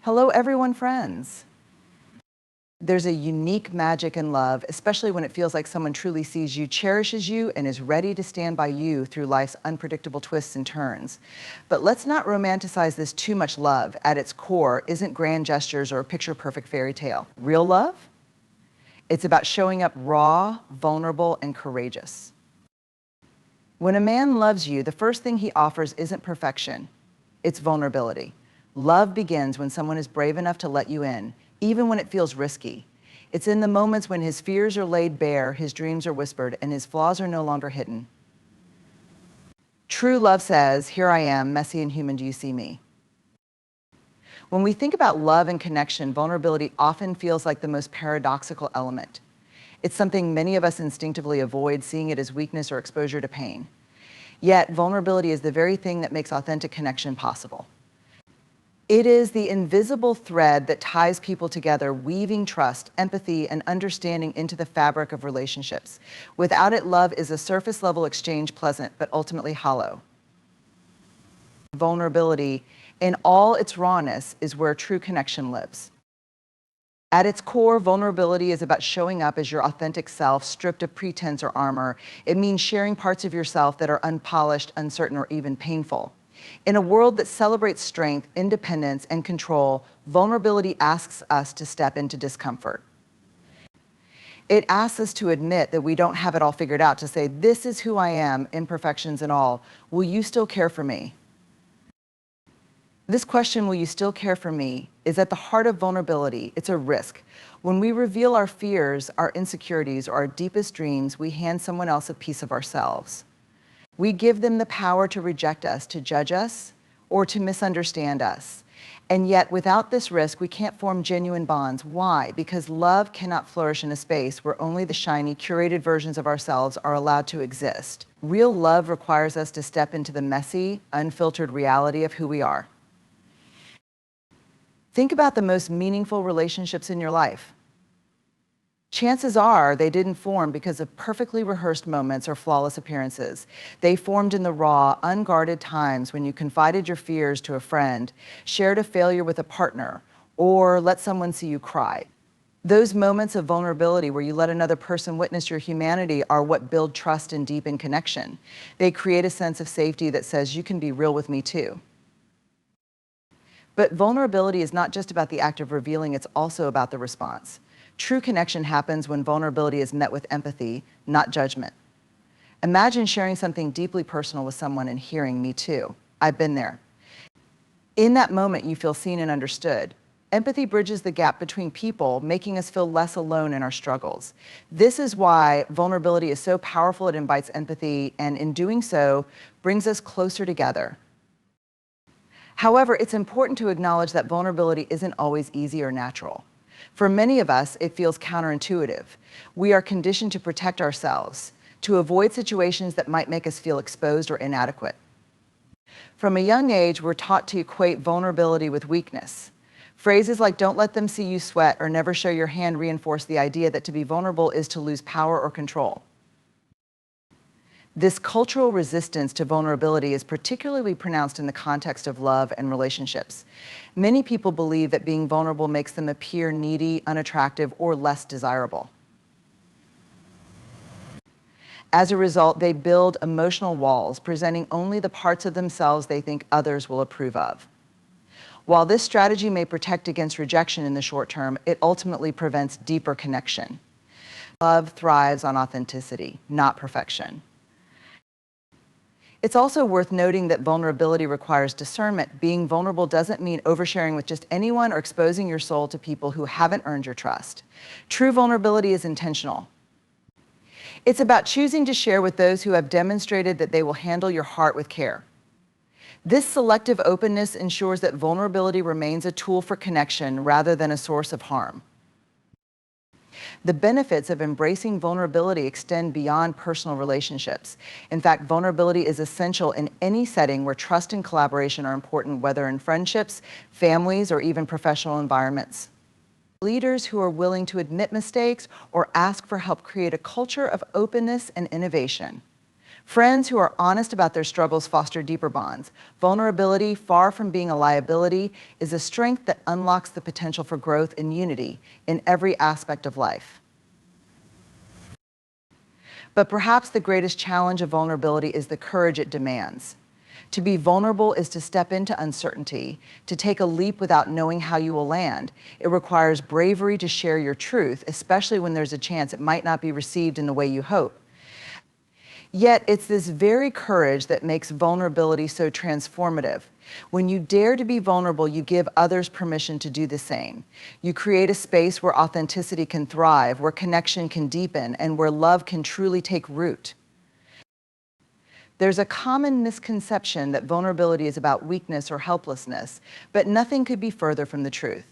Hello, everyone, friends. There's a unique magic in love, especially when it feels like someone truly sees you, cherishes you, and is ready to stand by you through life's unpredictable twists and turns. But let's not romanticize this too much. Love, at its core, isn't grand gestures or a picture-perfect fairy tale. Real love? It's about showing up raw, vulnerable, and courageous. When a man loves you, the first thing he offers isn't perfection, it's vulnerability. Love begins when someone is brave enough to let you in, even when it feels risky. It's in the moments when his fears are laid bare, his dreams are whispered, and his flaws are no longer hidden. True love says, "Here I am, messy and human, do you see me?" When we think about love and connection, vulnerability often feels like the most paradoxical element. It's something many of us instinctively avoid, seeing it as weakness or exposure to pain. Yet, vulnerability is the very thing that makes authentic connection possible. It is the invisible thread that ties people together, weaving trust, empathy, and understanding into the fabric of relationships. Without it, love is a surface-level exchange, pleasant, but ultimately hollow. Vulnerability, in all its rawness, is where true connection lives. At its core, vulnerability is about showing up as your authentic self, stripped of pretense or armor. It means sharing parts of yourself that are unpolished, uncertain, or even painful. In a world that celebrates strength, independence, and control, vulnerability asks us to step into discomfort. It asks us to admit that we don't have it all figured out, to say, "This is who I am, imperfections and all. Will you still care for me?" This question, "Will you still care for me?" is at the heart of vulnerability. It's a risk. When we reveal our fears, our insecurities, or our deepest dreams, we hand someone else a piece of ourselves. We give them the power to reject us, to judge us, or to misunderstand us. And yet, without this risk, we can't form genuine bonds. Why? Because love cannot flourish in a space where only the shiny, curated versions of ourselves are allowed to exist. Real love requires us to step into the messy, unfiltered reality of who we are. Think about the most meaningful relationships in your life. Chances are they didn't form because of perfectly rehearsed moments or flawless appearances. They formed in the raw, unguarded times when you confided your fears to a friend, shared a failure with a partner, or let someone see you cry. Those moments of vulnerability where you let another person witness your humanity are what build trust and deepen connection. They create a sense of safety that says, "You can be real with me too." But vulnerability is not just about the act of revealing, it's also about the response. True connection happens when vulnerability is met with empathy, not judgment. Imagine sharing something deeply personal with someone and hearing, "Me too. I've been there." In that moment, you feel seen and understood. Empathy bridges the gap between people, making us feel less alone in our struggles. This is why vulnerability is so powerful. It invites empathy, and in doing so, brings us closer together. However, it's important to acknowledge that vulnerability isn't always easy or natural. For many of us, it feels counterintuitive. We are conditioned to protect ourselves, to avoid situations that might make us feel exposed or inadequate. From a young age, we're taught to equate vulnerability with weakness. Phrases like "don't let them see you sweat" or "never show your hand" reinforce the idea that to be vulnerable is to lose power or control. This cultural resistance to vulnerability is particularly pronounced in the context of love and relationships. Many people believe that being vulnerable makes them appear needy, unattractive, or less desirable. As a result, they build emotional walls, presenting only the parts of themselves they think others will approve of. While this strategy may protect against rejection in the short term, it ultimately prevents deeper connection. Love thrives on authenticity, not perfection. It's also worth noting that vulnerability requires discernment. Being vulnerable doesn't mean oversharing with just anyone or exposing your soul to people who haven't earned your trust. True vulnerability is intentional. It's about choosing to share with those who have demonstrated that they will handle your heart with care. This selective openness ensures that vulnerability remains a tool for connection rather than a source of harm. The benefits of embracing vulnerability extend beyond personal relationships. In fact, vulnerability is essential in any setting where trust and collaboration are important, whether in friendships, families, or even professional environments. Leaders who are willing to admit mistakes or ask for help create a culture of openness and innovation. Friends who are honest about their struggles foster deeper bonds. Vulnerability, far from being a liability, is a strength that unlocks the potential for growth and unity in every aspect of life. But perhaps the greatest challenge of vulnerability is the courage it demands. To be vulnerable is to step into uncertainty, to take a leap without knowing how you will land. It requires bravery to share your truth, especially when there's a chance it might not be received in the way you hope. Yet it's this very courage that makes vulnerability so transformative. When you dare to be vulnerable, you give others permission to do the same. You create a space where authenticity can thrive, where connection can deepen, and where love can truly take root. There's a common misconception that vulnerability is about weakness or helplessness, but nothing could be further from the truth.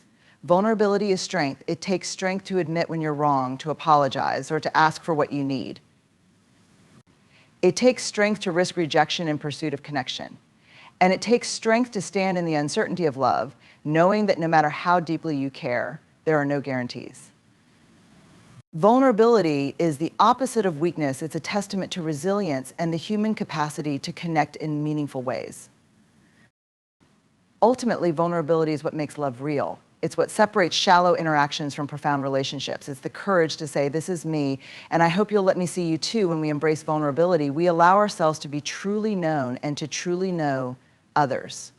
Vulnerability is strength. It takes strength to admit when you're wrong, to apologize, or to ask for what you need. It takes strength to risk rejection in pursuit of connection. And it takes strength to stand in the uncertainty of love, knowing that no matter how deeply you care, there are no guarantees. Vulnerability is the opposite of weakness. It's a testament to resilience and the human capacity to connect in meaningful ways. Ultimately, vulnerability is what makes love real. It's what separates shallow interactions from profound relationships. It's the courage to say, this is me, and I hope you'll let me see you too. When we embrace vulnerability, we allow ourselves to be truly known and to truly know others.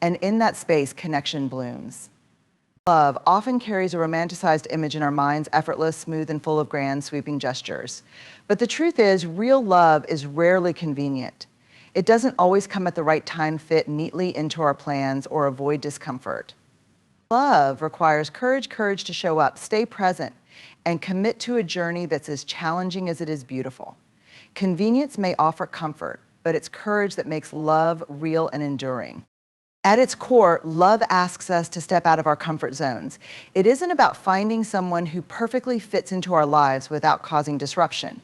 And in that space, connection blooms. Love often carries a romanticized image in our minds, effortless, smooth, and full of grand, sweeping gestures. But the truth is, real love is rarely convenient. It doesn't always come at the right time, fit neatly into our plans, or avoid discomfort. Love requires courage to show up, stay present, and commit to a journey that's as challenging as it is beautiful. Convenience may offer comfort, but it's courage that makes love real and enduring. At its core, love asks us to step out of our comfort zones. It isn't about finding someone who perfectly fits into our lives without causing disruption.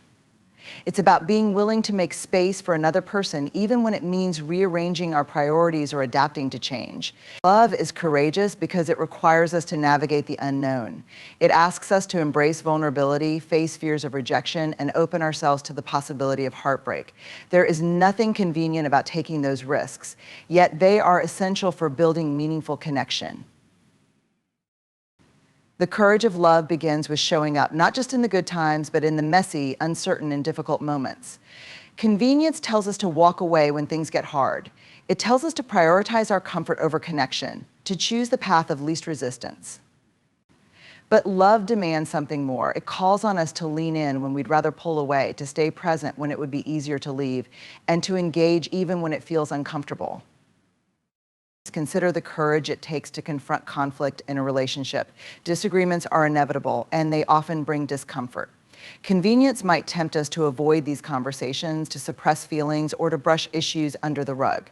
It's about being willing to make space for another person, even when it means rearranging our priorities or adapting to change. Love is courageous because it requires us to navigate the unknown. It asks us to embrace vulnerability, face fears of rejection, and open ourselves to the possibility of heartbreak. There is nothing convenient about taking those risks, yet they are essential for building meaningful connection. The courage of love begins with showing up, not just in the good times, but in the messy, uncertain, and difficult moments. Convenience tells us to walk away when things get hard. It tells us to prioritize our comfort over connection, to choose the path of least resistance. But love demands something more. It calls on us to lean in when we'd rather pull away, to stay present when it would be easier to leave, and to engage even when it feels uncomfortable. Consider the courage it takes to confront conflict in a relationship. Disagreements are inevitable, and they often bring discomfort. Convenience might tempt us to avoid these conversations, to suppress feelings, or to brush issues under the rug.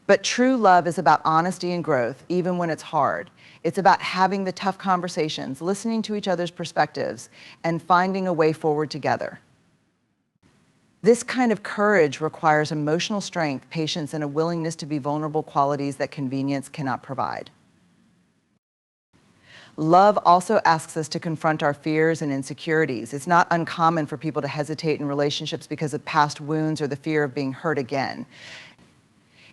But true love is about honesty and growth, even when it's hard. It's about having the tough conversations, listening to each other's perspectives, and finding a way forward together. This kind of courage requires emotional strength, patience, and a willingness to be vulnerable, qualities that convenience cannot provide. Love also asks us to confront our fears and insecurities. It's not uncommon for people to hesitate in relationships because of past wounds or the fear of being hurt again.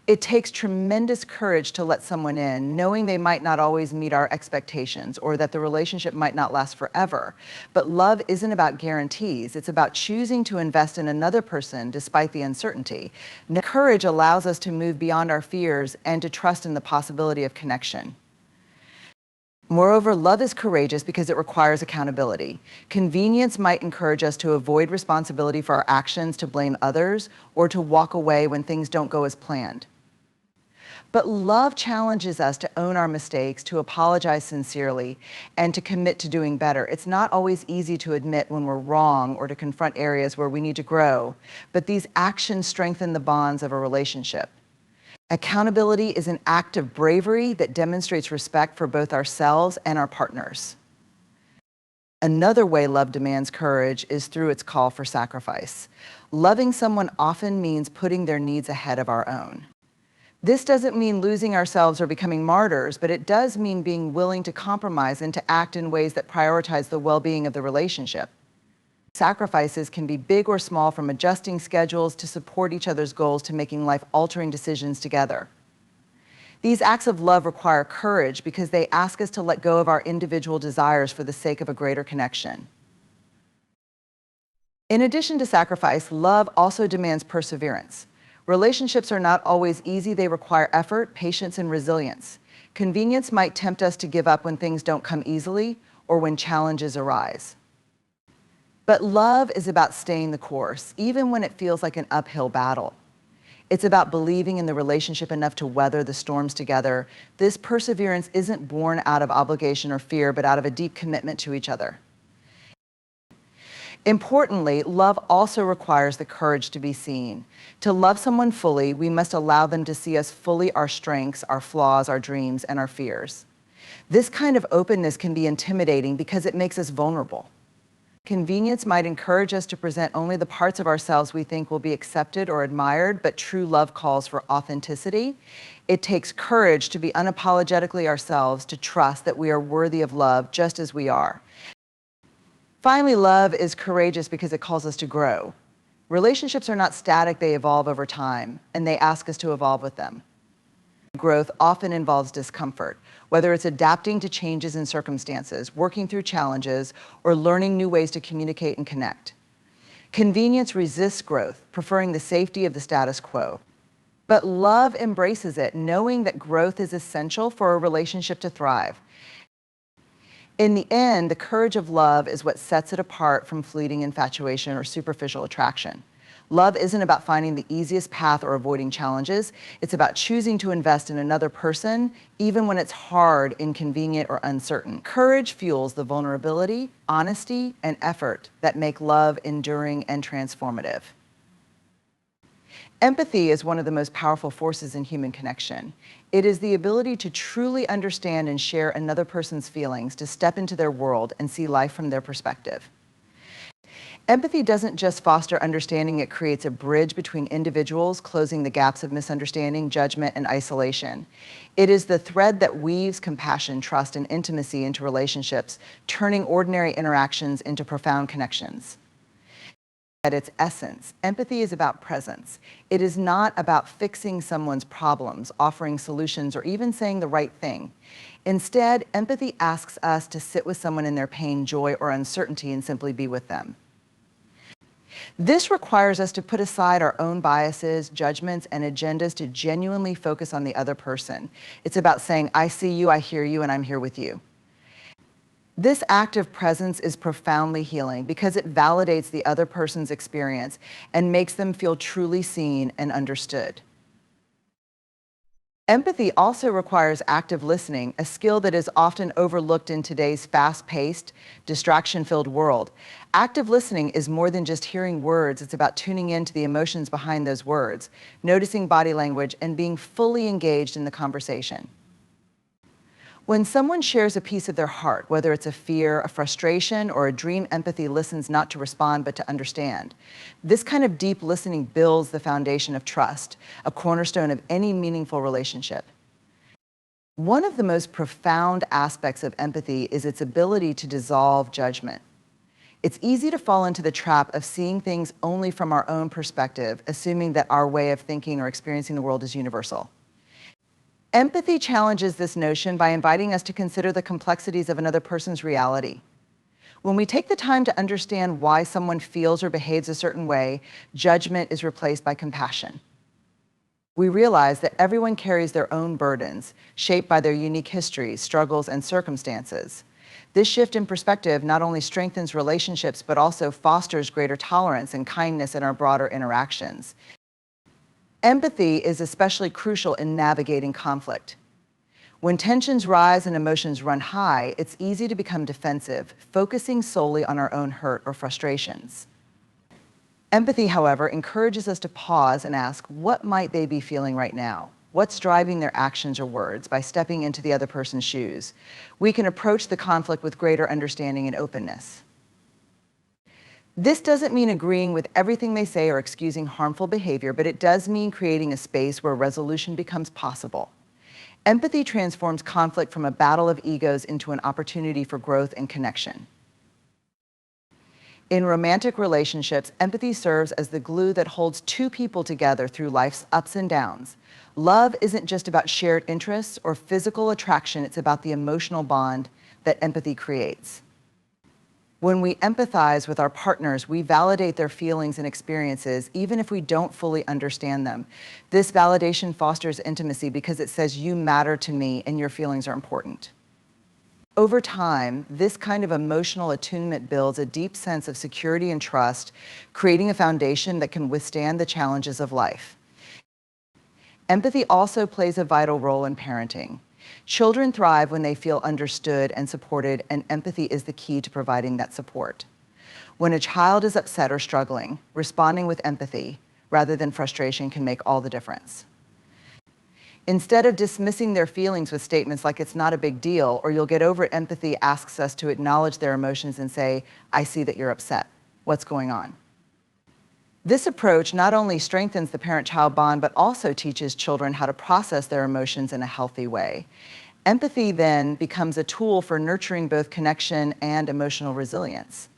It takes tremendous courage to let someone in, knowing they might not always meet our expectations or that the relationship might not last forever. But love isn't about guarantees. It's about choosing to invest in another person despite the uncertainty. Courage allows us to move beyond our fears and to trust in the possibility of connection. Moreover, love is courageous because it requires accountability. Convenience might encourage us to avoid responsibility for our actions, to blame others, or to walk away when things don't go as planned. But love challenges us to own our mistakes, to apologize sincerely, and to commit to doing better. It's not always easy to admit when we're wrong or to confront areas where we need to grow, but these actions strengthen the bonds of a relationship. Accountability is an act of bravery that demonstrates respect for both ourselves and our partners. Another way love demands courage is through its call for sacrifice. Loving someone often means putting their needs ahead of our own. This doesn't mean losing ourselves or becoming martyrs, but it does mean being willing to compromise and to act in ways that prioritize the well-being of the relationship. Sacrifices can be big or small, from adjusting schedules to support each other's goals to making life-altering decisions together. These acts of love require courage because they ask us to let go of our individual desires for the sake of a greater connection. In addition to sacrifice, love also demands perseverance. Relationships are not always easy. They require effort, patience, and resilience. Convenience might tempt us to give up when things don't come easily or when challenges arise. But love is about staying the course, even when it feels like an uphill battle. It's about believing in the relationship enough to weather the storms together. This perseverance isn't born out of obligation or fear, but out of a deep commitment to each other. Importantly, love also requires the courage to be seen. To love someone fully, we must allow them to see us fully, our strengths, our flaws, our dreams, and our fears. This kind of openness can be intimidating because it makes us vulnerable. Convenience might encourage us to present only the parts of ourselves we think will be accepted or admired, but true love calls for authenticity. It takes courage to be unapologetically ourselves, to trust that we are worthy of love just as we are. Finally, love is courageous because it calls us to grow. Relationships are not static, they evolve over time, and they ask us to evolve with them. Growth often involves discomfort, whether it's adapting to changes in circumstances, working through challenges, or learning new ways to communicate and connect. Convenience resists growth, preferring the safety of the status quo. But love embraces it, knowing that growth is essential for a relationship to thrive. In the end, the courage of love is what sets it apart from fleeting infatuation or superficial attraction. Love isn't about finding the easiest path or avoiding challenges. It's about choosing to invest in another person, even when it's hard, inconvenient, or uncertain. Courage fuels the vulnerability, honesty, and effort that make love enduring and transformative. Empathy is one of the most powerful forces in human connection. It is the ability to truly understand and share another person's feelings, to step into their world and see life from their perspective. Empathy doesn't just foster understanding, it creates a bridge between individuals, closing the gaps of misunderstanding, judgment, and isolation. It is the thread that weaves compassion, trust, and intimacy into relationships, turning ordinary interactions into profound connections. At its essence, empathy is about presence. It is not about fixing someone's problems, offering solutions, or even saying the right thing. Instead, empathy asks us to sit with someone in their pain, joy, or uncertainty and simply be with them. This requires us to put aside our own biases, judgments, and agendas to genuinely focus on the other person. It's about saying, I see you, I hear you, and I'm here with you. This act of presence is profoundly healing because it validates the other person's experience and makes them feel truly seen and understood. Empathy also requires active listening, a skill that is often overlooked in today's fast-paced, distraction-filled world. Active listening is more than just hearing words. It's about tuning into the emotions behind those words, noticing body language, and being fully engaged in the conversation. When someone shares a piece of their heart, whether it's a fear, a frustration, or a dream, empathy listens not to respond but to understand. This kind of deep listening builds the foundation of trust, a cornerstone of any meaningful relationship. One of the most profound aspects of empathy is its ability to dissolve judgment. It's easy to fall into the trap of seeing things only from our own perspective, assuming that our way of thinking or experiencing the world is universal. Empathy challenges this notion by inviting us to consider the complexities of another person's reality. When we take the time to understand why someone feels or behaves a certain way, judgment is replaced by compassion. We realize that everyone carries their own burdens, shaped by their unique histories, struggles, and circumstances. This shift in perspective not only strengthens relationships, but also fosters greater tolerance and kindness in our broader interactions. Empathy is especially crucial in navigating conflict. When tensions rise and emotions run high, it's easy to become defensive, focusing solely on our own hurt or frustrations. Empathy, however, encourages us to pause and ask, what might they be feeling right now? What's driving their actions or words? By stepping into the other person's shoes, we can approach the conflict with greater understanding and openness. This doesn't mean agreeing with everything they say or excusing harmful behavior, but it does mean creating a space where resolution becomes possible. Empathy transforms conflict from a battle of egos into an opportunity for growth and connection. In romantic relationships, empathy serves as the glue that holds two people together through life's ups and downs. Love isn't just about shared interests or physical attraction, it's about the emotional bond that empathy creates. When we empathize with our partners, we validate their feelings and experiences, even if we don't fully understand them. This validation fosters intimacy because it says, you matter to me and your feelings are important. Over time, this kind of emotional attunement builds a deep sense of security and trust, creating a foundation that can withstand the challenges of life. Empathy also plays a vital role in parenting. Children thrive when they feel understood and supported, and empathy is the key to providing that support. When a child is upset or struggling, responding with empathy rather than frustration can make all the difference. Instead of dismissing their feelings with statements like it's not a big deal or you'll get over it, empathy asks us to acknowledge their emotions and say, I see that you're upset. What's going on? This approach not only strengthens the parent-child bond, but also teaches children how to process their emotions in a healthy way. Empathy then becomes a tool for nurturing both connection and emotional resilience.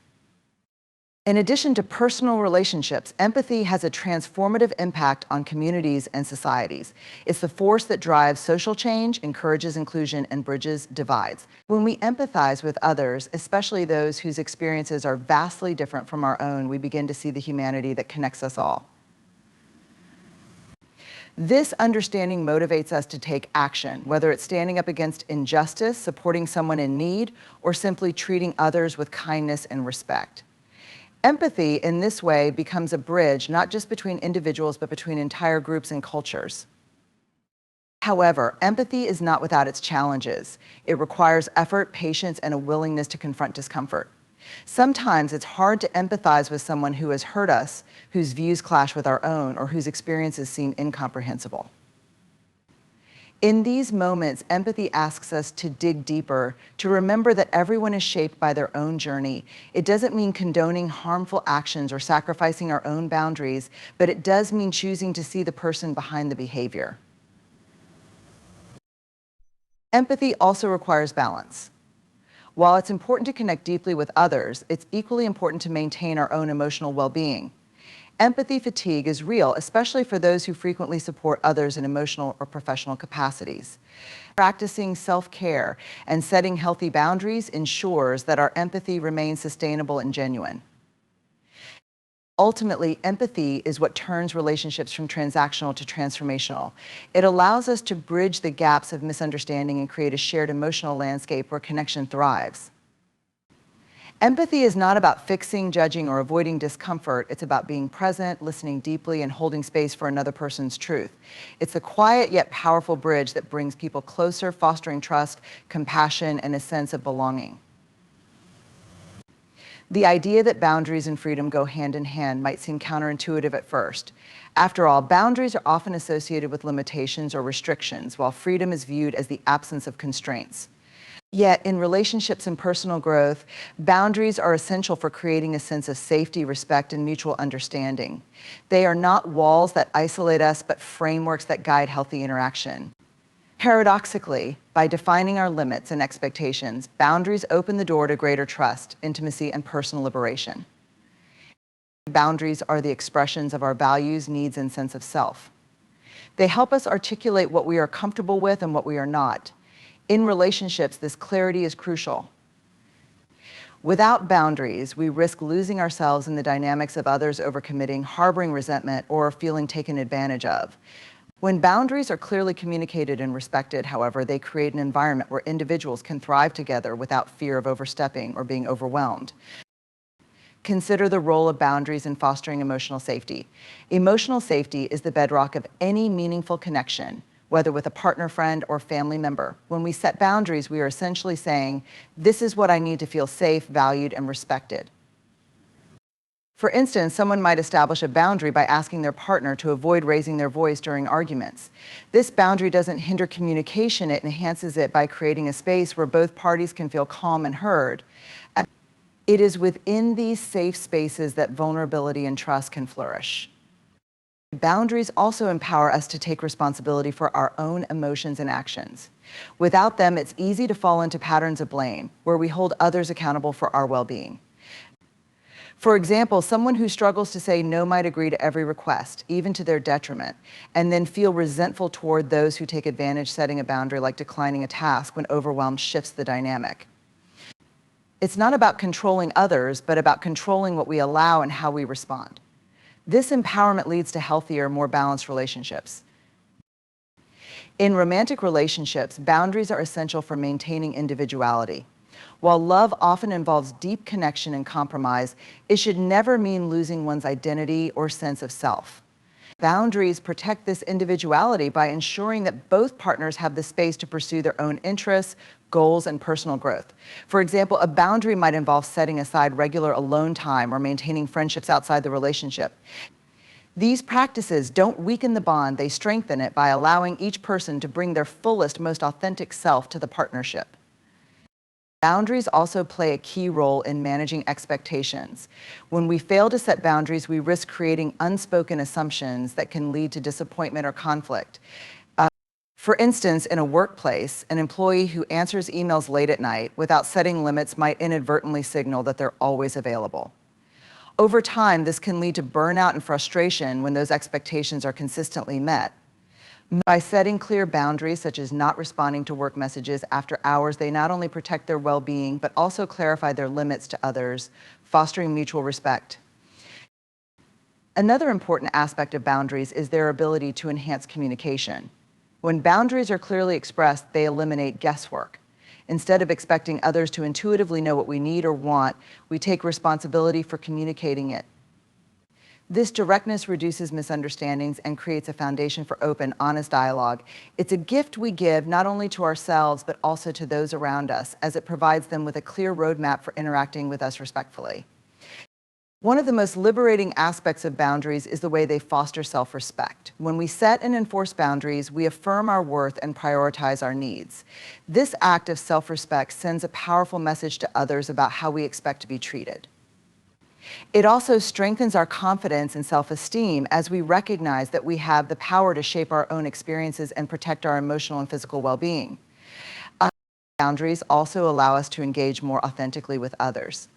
In addition to personal relationships, empathy has a transformative impact on communities and societies. It's the force that drives social change, encourages inclusion, and bridges divides. When we empathize with others, especially those whose experiences are vastly different from our own, we begin to see the humanity that connects us all. This understanding motivates us to take action, whether it's standing up against injustice, supporting someone in need, or simply treating others with kindness and respect. Empathy, in this way, becomes a bridge not just between individuals, but between entire groups and cultures. However, empathy is not without its challenges. It requires effort, patience, and a willingness to confront discomfort. Sometimes it's hard to empathize with someone who has hurt us, whose views clash with our own, or whose experiences seem incomprehensible. In these moments, empathy asks us to dig deeper, to remember that everyone is shaped by their own journey. It doesn't mean condoning harmful actions or sacrificing our own boundaries, but it does mean choosing to see the person behind the behavior. Empathy also requires balance. While it's important to connect deeply with others, it's equally important to maintain our own emotional well-being. Empathy fatigue is real, especially for those who frequently support others in emotional or professional capacities. Practicing self-care and setting healthy boundaries ensures that our empathy remains sustainable and genuine. Ultimately, empathy is what turns relationships from transactional to transformational. It allows us to bridge the gaps of misunderstanding and create a shared emotional landscape where connection thrives. Empathy is not about fixing, judging, or avoiding discomfort. It's about being present, listening deeply, and holding space for another person's truth. It's a quiet yet powerful bridge that brings people closer, fostering trust, compassion, and a sense of belonging. The idea that boundaries and freedom go hand in hand might seem counterintuitive at first. After all, boundaries are often associated with limitations or restrictions, while freedom is viewed as the absence of constraints. Yet, in relationships and personal growth, boundaries are essential for creating a sense of safety, respect, and mutual understanding. They are not walls that isolate us, but frameworks that guide healthy interaction. Paradoxically, by defining our limits and expectations, boundaries open the door to greater trust, intimacy, and personal liberation. Boundaries are the expressions of our values, needs, and sense of self. They help us articulate what we are comfortable with and what we are not. In relationships, this clarity is crucial. Without boundaries, we risk losing ourselves in the dynamics of others overcommitting, harboring resentment, or feeling taken advantage of. When boundaries are clearly communicated and respected, however, they create an environment where individuals can thrive together without fear of overstepping or being overwhelmed. Consider the role of boundaries in fostering emotional safety. Emotional safety is the bedrock of any meaningful connection, whether with a partner, friend, or family member. When we set boundaries, we are essentially saying, this is what I need to feel safe, valued, and respected. For instance, someone might establish a boundary by asking their partner to avoid raising their voice during arguments. This boundary doesn't hinder communication, it enhances it by creating a space where both parties can feel calm and heard. It is within these safe spaces that vulnerability and trust can flourish. Boundaries also empower us to take responsibility for our own emotions and actions. Without them, it's easy to fall into patterns of blame, where we hold others accountable for our well-being. For example, someone who struggles to say no might agree to every request, even to their detriment, and then feel resentful toward those who take advantage. Setting a boundary, like declining a task when overwhelmed, shifts the dynamic. It's not about controlling others, but about controlling what we allow and how we respond. This empowerment leads to healthier, more balanced relationships. In romantic relationships, boundaries are essential for maintaining individuality. While love often involves deep connection and compromise, it should never mean losing one's identity or sense of self. Boundaries protect this individuality by ensuring that both partners have the space to pursue their own interests, goals, and personal growth. For example, a boundary might involve setting aside regular alone time or maintaining friendships outside the relationship. These practices don't weaken the bond, they strengthen it by allowing each person to bring their fullest, most authentic self to the partnership. Boundaries also play a key role in managing expectations. When we fail to set boundaries, we risk creating unspoken assumptions that can lead to disappointment or conflict. For instance, in a workplace, an employee who answers emails late at night without setting limits might inadvertently signal that they're always available. Over time, this can lead to burnout and frustration when those expectations are consistently met. By setting clear boundaries, such as not responding to work messages after hours, they not only protect their well-being, but also clarify their limits to others, fostering mutual respect. Another important aspect of boundaries is their ability to enhance communication. When boundaries are clearly expressed, they eliminate guesswork. Instead of expecting others to intuitively know what we need or want, we take responsibility for communicating it. This directness reduces misunderstandings and creates a foundation for open, honest dialogue. It's a gift we give not only to ourselves, but also to those around us, as it provides them with a clear roadmap for interacting with us respectfully. One of the most liberating aspects of boundaries is the way they foster self-respect. When we set and enforce boundaries, we affirm our worth and prioritize our needs. This act of self-respect sends a powerful message to others about how we expect to be treated. It also strengthens our confidence and self-esteem as we recognize that we have the power to shape our own experiences and protect our emotional and physical well-being. Boundaries also allow us to engage more authentically with others.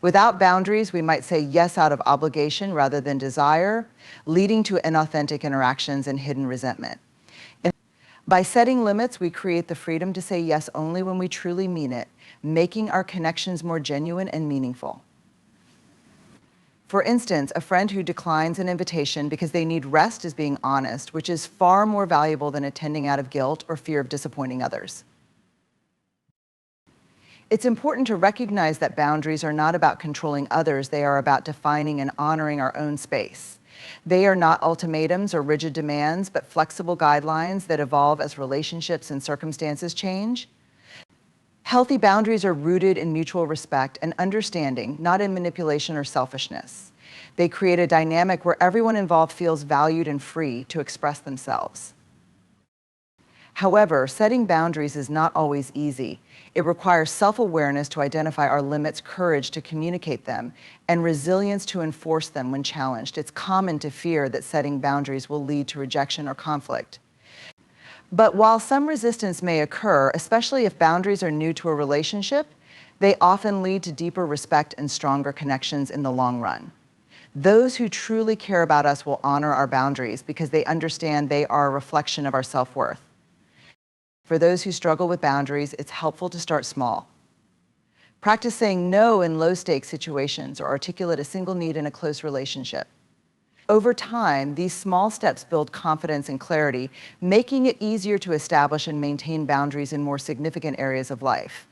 Without boundaries, we might say yes out of obligation rather than desire, leading to inauthentic interactions and hidden resentment. By setting limits, we create the freedom to say yes only when we truly mean it, making our connections more genuine and meaningful. For instance, a friend who declines an invitation because they need rest is being honest, which is far more valuable than attending out of guilt or fear of disappointing others. It's important to recognize that boundaries are not about controlling others, they are about defining and honoring our own space. They are not ultimatums or rigid demands, but flexible guidelines that evolve as relationships and circumstances change. Healthy boundaries are rooted in mutual respect and understanding, not in manipulation or selfishness. They create a dynamic where everyone involved feels valued and free to express themselves. However, setting boundaries is not always easy. It requires self-awareness to identify our limits, courage to communicate them, and resilience to enforce them when challenged. It's common to fear that setting boundaries will lead to rejection or conflict. But while some resistance may occur, especially if boundaries are new to a relationship, they often lead to deeper respect and stronger connections in the long run. Those who truly care about us will honor our boundaries because they understand they are a reflection of our self-worth. For those who struggle with boundaries, it's helpful to start small. Practice saying no in low-stakes situations or articulate a single need in a close relationship. Over time, these small steps build confidence and clarity, making it easier to establish and maintain boundaries in more significant areas of life.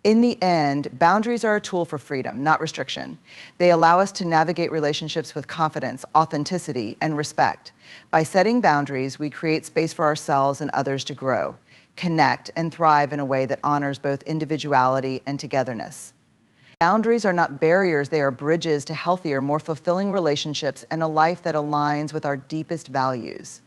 In the end, boundaries are a tool for freedom, not restriction. They allow us to navigate relationships with confidence, authenticity, and respect. By setting boundaries, we create space for ourselves and others to grow, connect, and thrive in a way that honors both individuality and togetherness. Boundaries are not barriers, they are bridges to healthier, more fulfilling relationships and a life that aligns with our deepest values.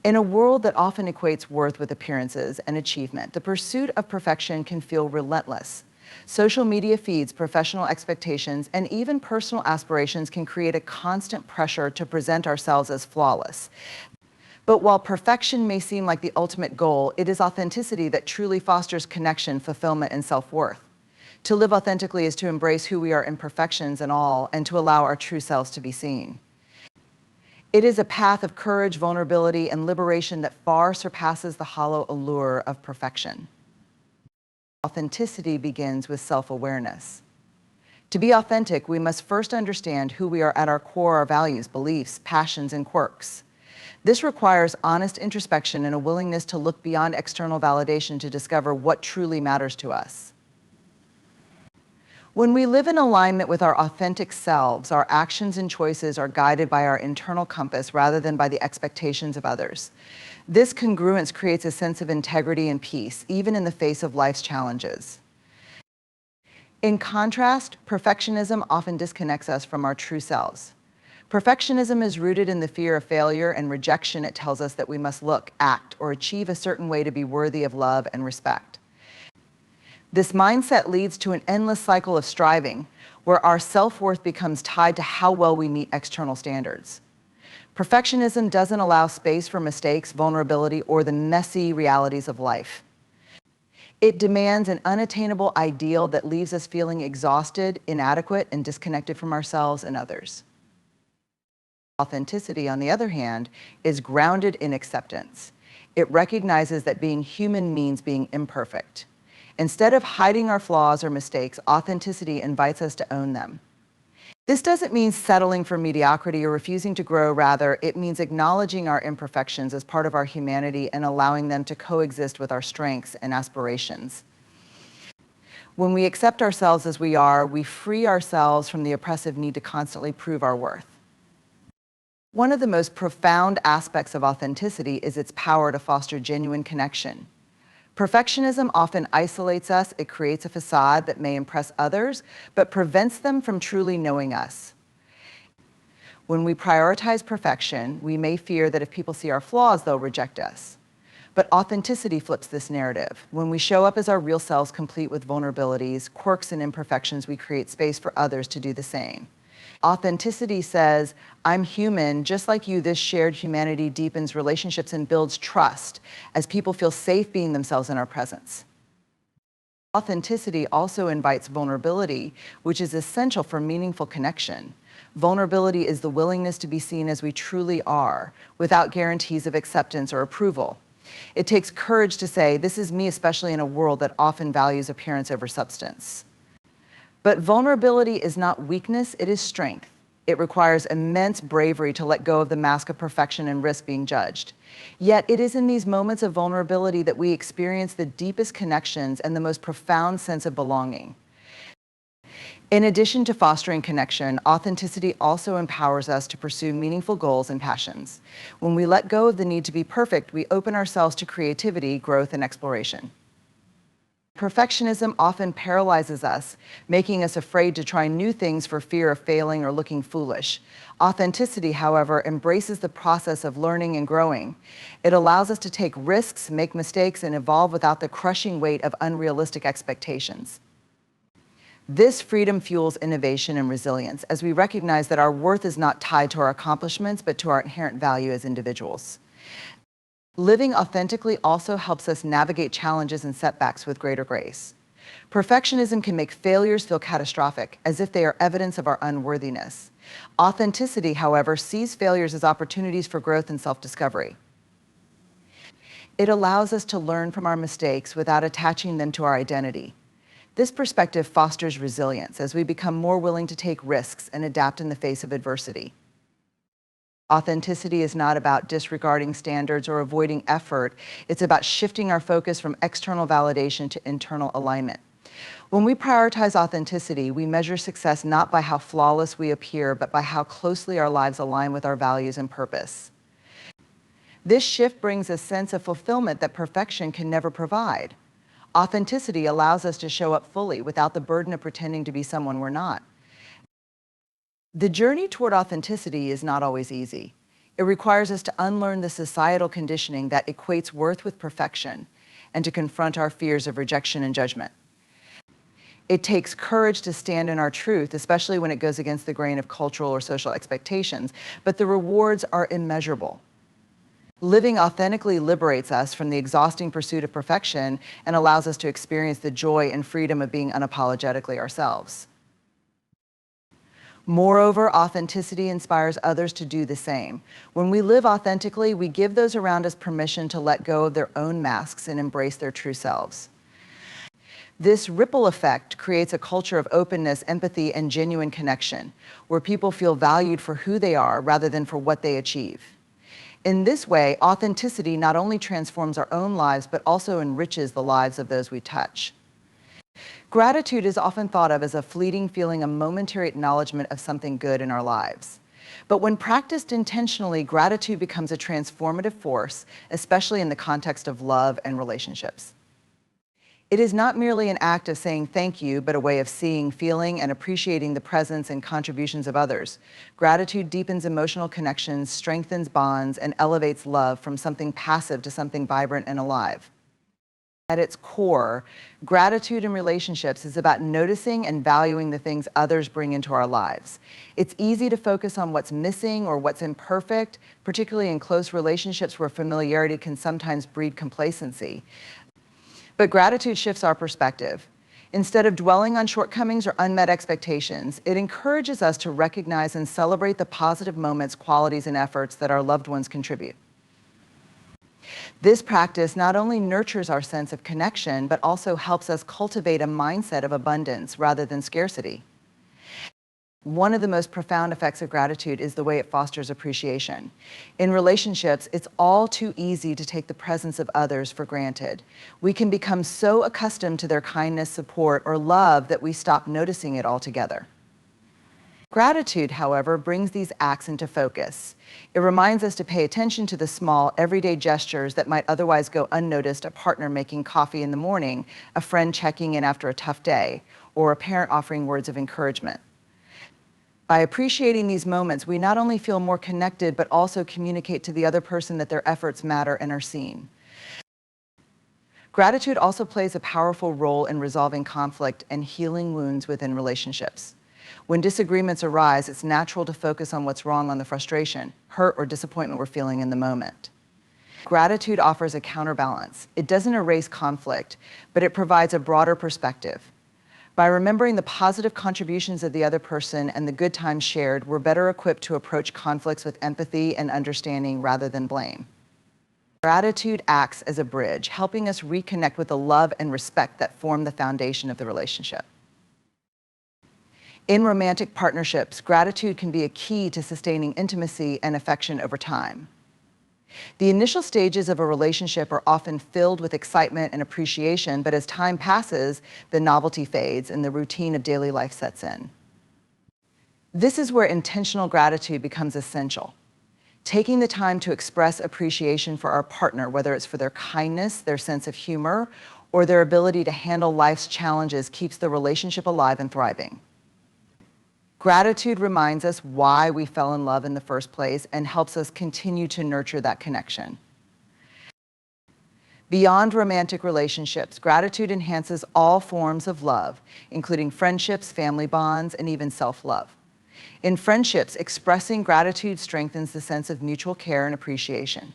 In a world that often equates worth with appearances and achievement, the pursuit of perfection can feel relentless. Social media feeds, professional expectations, and even personal aspirations can create a constant pressure to present ourselves as flawless. But while perfection may seem like the ultimate goal, it is authenticity that truly fosters connection, fulfillment, and self-worth. To live authentically is to embrace who we are, imperfections and all, and to allow our true selves to be seen. It is a path of courage, vulnerability, and liberation that far surpasses the hollow allure of perfection. Authenticity begins with self-awareness. To be authentic, we must first understand who we are at our core, our values, beliefs, passions, and quirks. This requires honest introspection and a willingness to look beyond external validation to discover what truly matters to us. When we live in alignment with our authentic selves, our actions and choices are guided by our internal compass rather than by the expectations of others. This congruence creates a sense of integrity and peace, even in the face of life's challenges. In contrast, perfectionism often disconnects us from our true selves. Perfectionism is rooted in the fear of failure and rejection. It tells us that we must look, act, or achieve a certain way to be worthy of love and respect. This mindset leads to an endless cycle of striving, where our self-worth becomes tied to how well we meet external standards. Perfectionism doesn't allow space for mistakes, vulnerability, or the messy realities of life. It demands an unattainable ideal that leaves us feeling exhausted, inadequate, and disconnected from ourselves and others. Authenticity, on the other hand, is grounded in acceptance. It recognizes that being human means being imperfect. Instead of hiding our flaws or mistakes, authenticity invites us to own them. This doesn't mean settling for mediocrity or refusing to grow. Rather, it means acknowledging our imperfections as part of our humanity and allowing them to coexist with our strengths and aspirations. When we accept ourselves as we are, we free ourselves from the oppressive need to constantly prove our worth. One of the most profound aspects of authenticity is its power to foster genuine connection. Perfectionism often isolates us. It creates a facade that may impress others, but prevents them from truly knowing us. When we prioritize perfection, we may fear that if people see our flaws, they'll reject us. But authenticity flips this narrative. When we show up as our real selves, complete with vulnerabilities, quirks, and imperfections, we create space for others to do the same. Authenticity says, I'm human, just like you. This shared humanity deepens relationships and builds trust as people feel safe being themselves in our presence. Authenticity also invites vulnerability, which is essential for meaningful connection. Vulnerability is the willingness to be seen as we truly are, without guarantees of acceptance or approval. It takes courage to say, this is me, especially in a world that often values appearance over substance. But vulnerability is not weakness, it is strength. It requires immense bravery to let go of the mask of perfection and risk being judged. Yet it is in these moments of vulnerability that we experience the deepest connections and the most profound sense of belonging. In addition to fostering connection, authenticity also empowers us to pursue meaningful goals and passions. When we let go of the need to be perfect, we open ourselves to creativity, growth, and exploration. Perfectionism often paralyzes us, making us afraid to try new things for fear of failing or looking foolish. Authenticity, however, embraces the process of learning and growing. It allows us to take risks, make mistakes, and evolve without the crushing weight of unrealistic expectations. This freedom fuels innovation and resilience, as we recognize that our worth is not tied to our accomplishments, but to our inherent value as individuals. Living authentically also helps us navigate challenges and setbacks with greater grace. Perfectionism can make failures feel catastrophic, as if they are evidence of our unworthiness. Authenticity, however, sees failures as opportunities for growth and self-discovery. It allows us to learn from our mistakes without attaching them to our identity. This perspective fosters resilience as we become more willing to take risks and adapt in the face of adversity. Authenticity is not about disregarding standards or avoiding effort. It's about shifting our focus from external validation to internal alignment. When we prioritize authenticity, we measure success not by how flawless we appear, but by how closely our lives align with our values and purpose. This shift brings a sense of fulfillment that perfection can never provide. Authenticity allows us to show up fully without the burden of pretending to be someone we're not. The journey toward authenticity is not always easy. It requires us to unlearn the societal conditioning that equates worth with perfection and to confront our fears of rejection and judgment. It takes courage to stand in our truth, especially when it goes against the grain of cultural or social expectations, but the rewards are immeasurable. Living authentically liberates us from the exhausting pursuit of perfection and allows us to experience the joy and freedom of being unapologetically ourselves. Moreover, authenticity inspires others to do the same. When we live authentically, we give those around us permission to let go of their own masks and embrace their true selves. This ripple effect creates a culture of openness, empathy, and genuine connection, where people feel valued for who they are rather than for what they achieve. In this way, authenticity not only transforms our own lives, but also enriches the lives of those we touch. Gratitude is often thought of as a fleeting feeling, a momentary acknowledgement of something good in our lives. But when practiced intentionally, gratitude becomes a transformative force, especially in the context of love and relationships. It is not merely an act of saying thank you, but a way of seeing, feeling, and appreciating the presence and contributions of others. Gratitude deepens emotional connections, strengthens bonds, and elevates love from something passive to something vibrant and alive. At its core, gratitude in relationships is about noticing and valuing the things others bring into our lives. It's easy to focus on what's missing or what's imperfect, particularly in close relationships where familiarity can sometimes breed complacency. But gratitude shifts our perspective. Instead of dwelling on shortcomings or unmet expectations, it encourages us to recognize and celebrate the positive moments, qualities, and efforts that our loved ones contribute. This practice not only nurtures our sense of connection, but also helps us cultivate a mindset of abundance rather than scarcity. One of the most profound effects of gratitude is the way it fosters appreciation. In relationships, it's all too easy to take the presence of others for granted. We can become so accustomed to their kindness, support, or love that we stop noticing it altogether. Gratitude, however, brings these acts into focus. It reminds us to pay attention to the small, everyday gestures that might otherwise go unnoticed: a partner making coffee in the morning, a friend checking in after a tough day, or a parent offering words of encouragement. By appreciating these moments, we not only feel more connected, but also communicate to the other person that their efforts matter and are seen. Gratitude also plays a powerful role in resolving conflict and healing wounds within relationships. When disagreements arise, it's natural to focus on what's wrong, on the frustration, hurt, or disappointment we're feeling in the moment. Gratitude offers a counterbalance. It doesn't erase conflict, but it provides a broader perspective. By remembering the positive contributions of the other person and the good times shared, we're better equipped to approach conflicts with empathy and understanding rather than blame. Gratitude acts as a bridge, helping us reconnect with the love and respect that form the foundation of the relationship. In romantic partnerships, gratitude can be a key to sustaining intimacy and affection over time. The initial stages of a relationship are often filled with excitement and appreciation, but as time passes, the novelty fades and the routine of daily life sets in. This is where intentional gratitude becomes essential. Taking the time to express appreciation for our partner, whether it's for their kindness, their sense of humor, or their ability to handle life's challenges, keeps the relationship alive and thriving. Gratitude reminds us why we fell in love in the first place and helps us continue to nurture that connection. Beyond romantic relationships, gratitude enhances all forms of love, including friendships, family bonds, and even self-love. In friendships, expressing gratitude strengthens the sense of mutual care and appreciation.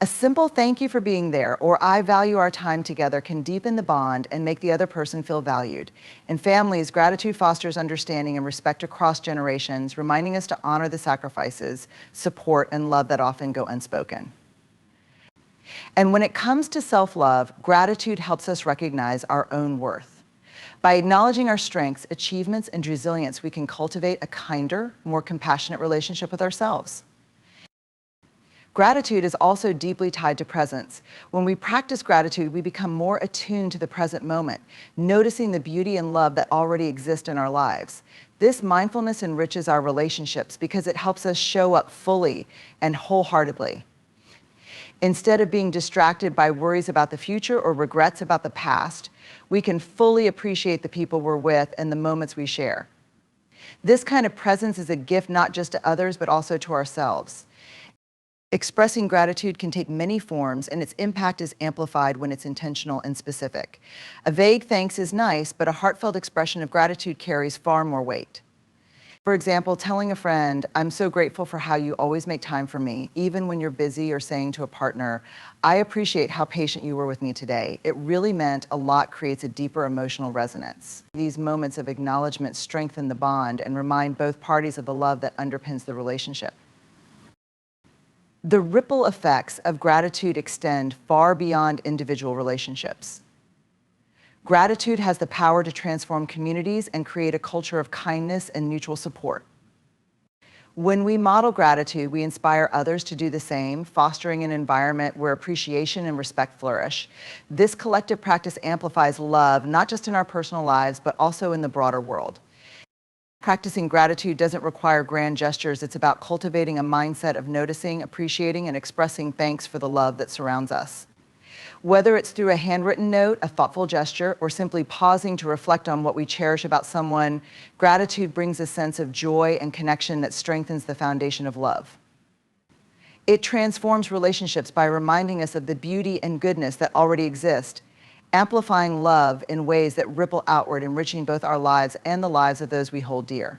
A simple "thank you for being there" or "I value our time together" can deepen the bond and make the other person feel valued. In families, gratitude fosters understanding and respect across generations, reminding us to honor the sacrifices, support, and love that often go unspoken. And when it comes to self-love, gratitude helps us recognize our own worth. By acknowledging our strengths, achievements, and resilience, we can cultivate a kinder, more compassionate relationship with ourselves. Gratitude is also deeply tied to presence. When we practice gratitude, we become more attuned to the present moment, noticing the beauty and love that already exist in our lives. This mindfulness enriches our relationships because it helps us show up fully and wholeheartedly. Instead of being distracted by worries about the future or regrets about the past, we can fully appreciate the people we're with and the moments we share. This kind of presence is a gift not just to others, but also to ourselves. Expressing gratitude can take many forms, and its impact is amplified when it's intentional and specific. A vague thanks is nice, but a heartfelt expression of gratitude carries far more weight. For example, telling a friend, "I'm so grateful for how you always make time for me, even when you're busy," or saying to a partner, "I appreciate how patient you were with me today. It really meant a lot," creates a deeper emotional resonance. These moments of acknowledgement strengthen the bond and remind both parties of the love that underpins the relationship. The ripple effects of gratitude extend far beyond individual relationships. Gratitude has the power to transform communities and create a culture of kindness and mutual support. When we model gratitude, we inspire others to do the same, fostering an environment where appreciation and respect flourish. This collective practice amplifies love, not just in our personal lives, but also in the broader world. Practicing gratitude doesn't require grand gestures. It's about cultivating a mindset of noticing, appreciating, and expressing thanks for the love that surrounds us. Whether it's through a handwritten note, a thoughtful gesture, or simply pausing to reflect on what we cherish about someone, gratitude brings a sense of joy and connection that strengthens the foundation of love. It transforms relationships by reminding us of the beauty and goodness that already exist, amplifying love in ways that ripple outward, enriching both our lives and the lives of those we hold dear.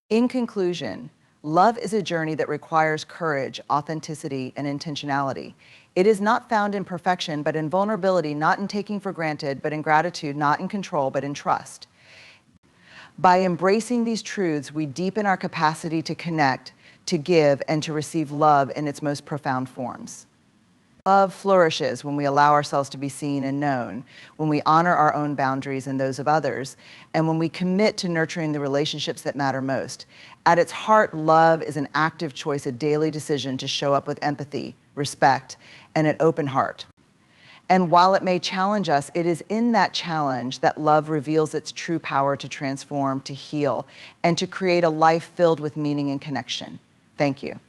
In conclusion, love is a journey that requires courage, authenticity, and intentionality. It is not found in perfection, but in vulnerability, not in taking for granted, but in gratitude, not in control, but in trust. By embracing these truths, we deepen our capacity to connect, to give, and to receive love in its most profound forms. Love flourishes when we allow ourselves to be seen and known, when we honor our own boundaries and those of others, and when we commit to nurturing the relationships that matter most. At its heart, love is an active choice, a daily decision to show up with empathy, respect, and an open heart. And while it may challenge us, it is in that challenge that love reveals its true power to transform, to heal, and to create a life filled with meaning and connection. Thank you.